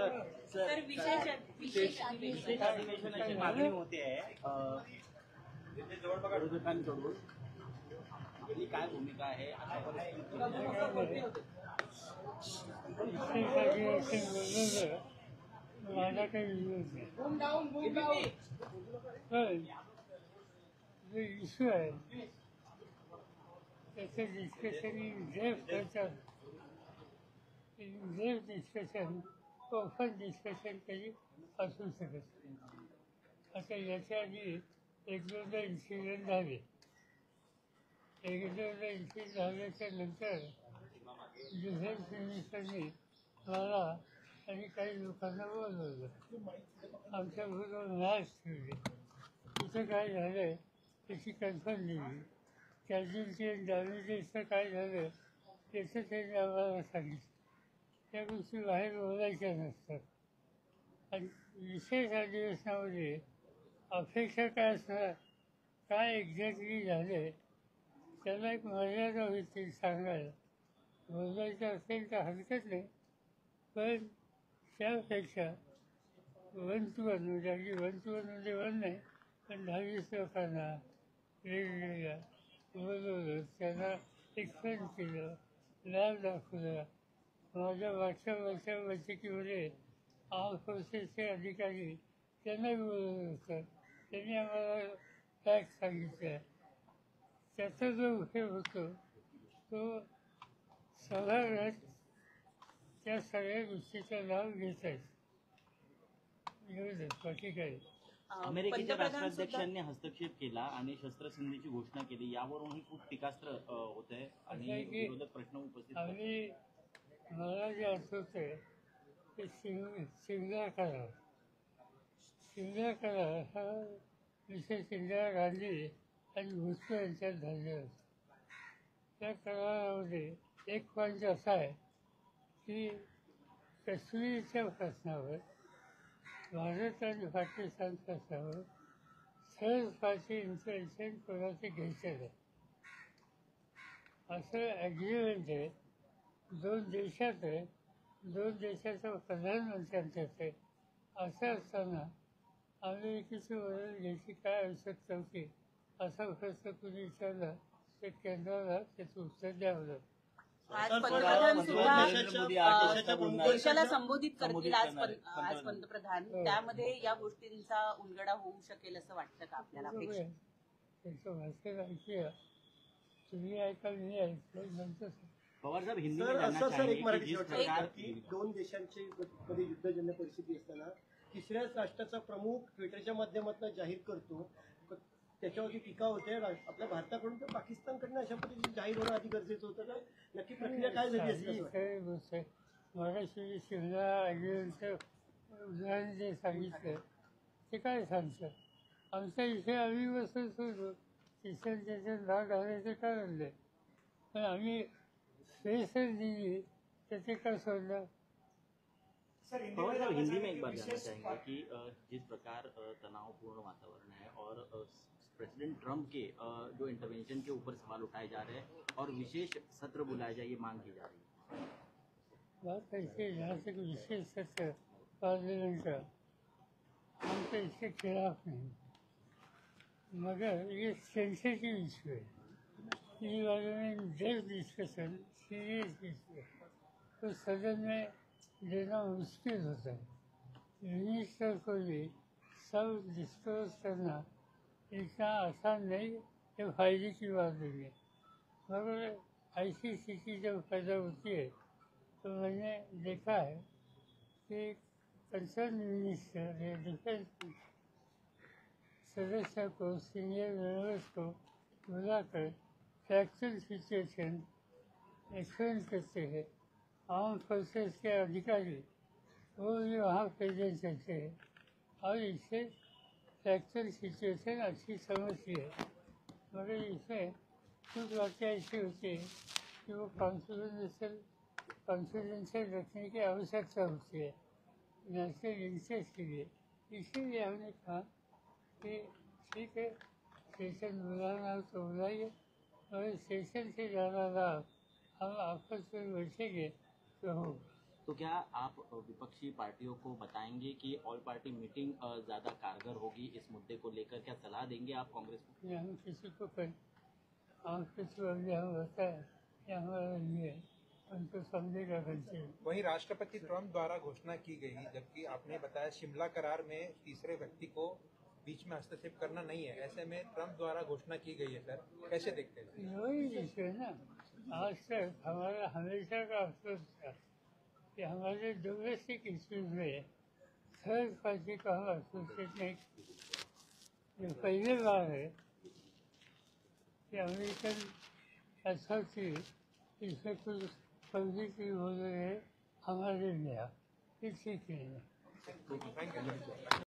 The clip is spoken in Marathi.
सर विशेष अधिवेशनाची मागणी होते विरोधकांकडून, आपली काय भूमिका आहे अशा परिस्थितीत? माझा काही विरोध नाही, पण जो इश्यू आहे त्याचं डिस्कशन डेप्थ करतात. डेप्थ डिस्कशन ओपन डिस्कशन कधी असू शकत नाही. आता याच्या आधी एक दोनदा इन्सिडेंट झाले. एक दोनदा इन्सिडेंट झाल्याच्या नंतर डिफेन्स मिनिस्टरनी मला आणि काही लोकांना बोलवलं. आमच्याबरोबर मॅच ठेवली. तिथं काय झालं त्याची कन्फर्म दिली. कॅज्युअल्टी आणि डॅमेजेसचं काय झालं त्याचं त्यांनी आम्हाला सांगितलं. त्या गोष्टी बाहेर बोलायच्या नसतात. आणि विशेष अधिवेशनामध्ये अपेक्षा काय असणार, काय एक्झॅक्टली झालं त्याला एक मर्यादा होती सांगायला. बोलायचं असेल तर हरकत नाही, पण त्यापेक्षा 1 to 1 म्हणजे अगदी 1 to 1 म्हणजे 1 नाही, पण 10-20 लोकांना वेगवेगळ्या बोलवलं, त्यांना एक्सप्लेन केलं, लॅब दाखवलं. माझ्या मागच्या वर्षा बैठकीमध्ये आर्म फोर्सेसचे अधिकारी त्यांना बोलवलं होतं. त्यांनी आम्हाला फॅक्ट सांगितलं. त्याचा जो उपयोग होतो तो सभागृहात त्या सगळ्या गोष्टीचा लाभ घेत आहेत. एवढंच, बाकी काय. अमेरिकेच्या राष्ट्राध्यक्षांनी हस्तक्षेप केला आणि शस्त्रसंधीची घोषणा केली, यावरूनही खूप टीकास्त्र होत आहे आणि विरोधक प्रश्न उपस्थित करतात. मला जे आठवतंय ते सिमला करार. सिमला करार हा विशेष इंदिरा गांधी आणि भुजबळ यांच्यात झालेला होता. त्या करारामध्ये एक पॉईंट असा आहे की काश्मीरच्या प्रश्नावर, भारत आणि पाकिस्तान प्रश्नावर थर्ड पार्टी इंटरेन्शन कोणाचे घ्यायचं नाही असं ॲग्रीमेंट आहे. 2 देशात आहे, 2 देशाच्या प्रधानमंत्र्यांच्यात आहे. असं असताना अमेरिकेची मदत घ्यायची काय आवश्यकता होती असा प्रश्न कुणी विचारला तर केंद्राला त्याचं उत्तर द्यावं लागतं. आज पंतप्रधान सुद्धा देशाला संबोधित करतील. आज पंतप्रधान, त्यामध्ये या गोष्टींचा उलगडा होऊ शकेल असं वाटतं का आपल्याला? त्याचं भाषण ऐकूया, तुम्ही ऐका, मी ऐकलं नंतर. पवार साहेब, हिंदी एक मराठी की 2 देशांची मध्ये युद्धजन्य परिस्थिती असताना तिसऱ्याच राष्ट्राचा प्रमुख ट्विटरच्या माध्यमातून जाहीर करतो, त्याच्यावरती टीका होते आपल्या भारताकडून तर पाकिस्तानकडनं अशा पद्धतीने जाहीर होणं आधी गरजेचं होतं का? नक्की प्रक्रिया काय झाली असेल? मगाशी शिमला ॲग्रीमेंटचं उदाहरण जे सांगितलं ते काय सांगतं? आमचा विषय आम्ही बसून सोडलो. तिसऱ्या नाव घालायचं काय म्हणलं, पण आम्ही स्पेशल दिली तर ते का सोडलं? हिंदी में एक बात जानना चाहेंगे कि जिस प्रकार तनावपूर्ण वातावरण है और प्रेसिडेंट ट्रंप के जो इंटरवेंशन के ऊपर सवाल उठाए जा रहे हैं और विशेष सत्र बुलाया जाए, ये मांग की जा रही है। बात ऐसे यहाँ से विशेष सत्र पार्लियामेंट का हम तो इसके खिलाफ नहीं, मगर ये सेंसिटिव इशू है। इस बारे में डेप्थ डिस्कशन, सीरियस इशू है, तो सदन में देना मुश्किल होता है। मिनिस्टर को भी सब डिस्कस करना इतना आसान नहीं, ये फायदे की बात नहीं है। मगर ऐसी स्थिति जब पैदा होती है तो मैंने देखा है कि कंसर्न मिनिस्टर या डिफेंस सदस्य को, सीनियर मेंबर्स को बुलाकर फैक्चुअल सिचुएशन एक्सप्लेन करते हैं। आर्म फोर्सेस के अधिकारी वो भी वहाँ प्रेजेंट रहते हैं और इससे फैक्चुअल सिचुएशन अच्छी समझती है। मगर इसमें कुछ बातें ऐसी होती है कि वो कॉन्फिडेंशियल रखने की आवश्यकता होती है नेशनल इंटरेस्ट के लिए। इसीलिए हमने कहा कि ठीक है, सेशन बुलाना हो तो बुलाइए, मगर सेशन से ज़्यादा लाभ हम आपस में बैठेंगे तो होगा। तो क्या आप विपक्षी पार्टियों को बताएंगे कि ऑल पार्टी मीटिंग ज्यादा कारगर होगी इस मुद्दे को लेकर? क्या सलाह देंगे आप कांग्रेस को? ये हम किसी को बताया कि हमारा ये उनको समझेगा कैसे। वहीं राष्ट्रपति ट्रंप द्वारा घोषणा की गई, जबकि आपने बताया शिमला करार में तीसरे व्यक्ति को बीच में हस्तक्षेप करना नहीं है, ऐसे में ट्रंप द्वारा घोषणा की गई है सर, कैसे देखते हैं? वही विषय है ना, आज तक हमारा हमेशा का अफसोस था कि हमारे डोमेस्टिक इश्यूज में थर्ड पार्टी का हम एसोसिएट नहीं किया। ये पहली बार है कि अमेरिकन एसोसिएट इसमें कुछ पॉजिटिव हो रहे हमारे लिए, इसी के लिए। Thank you.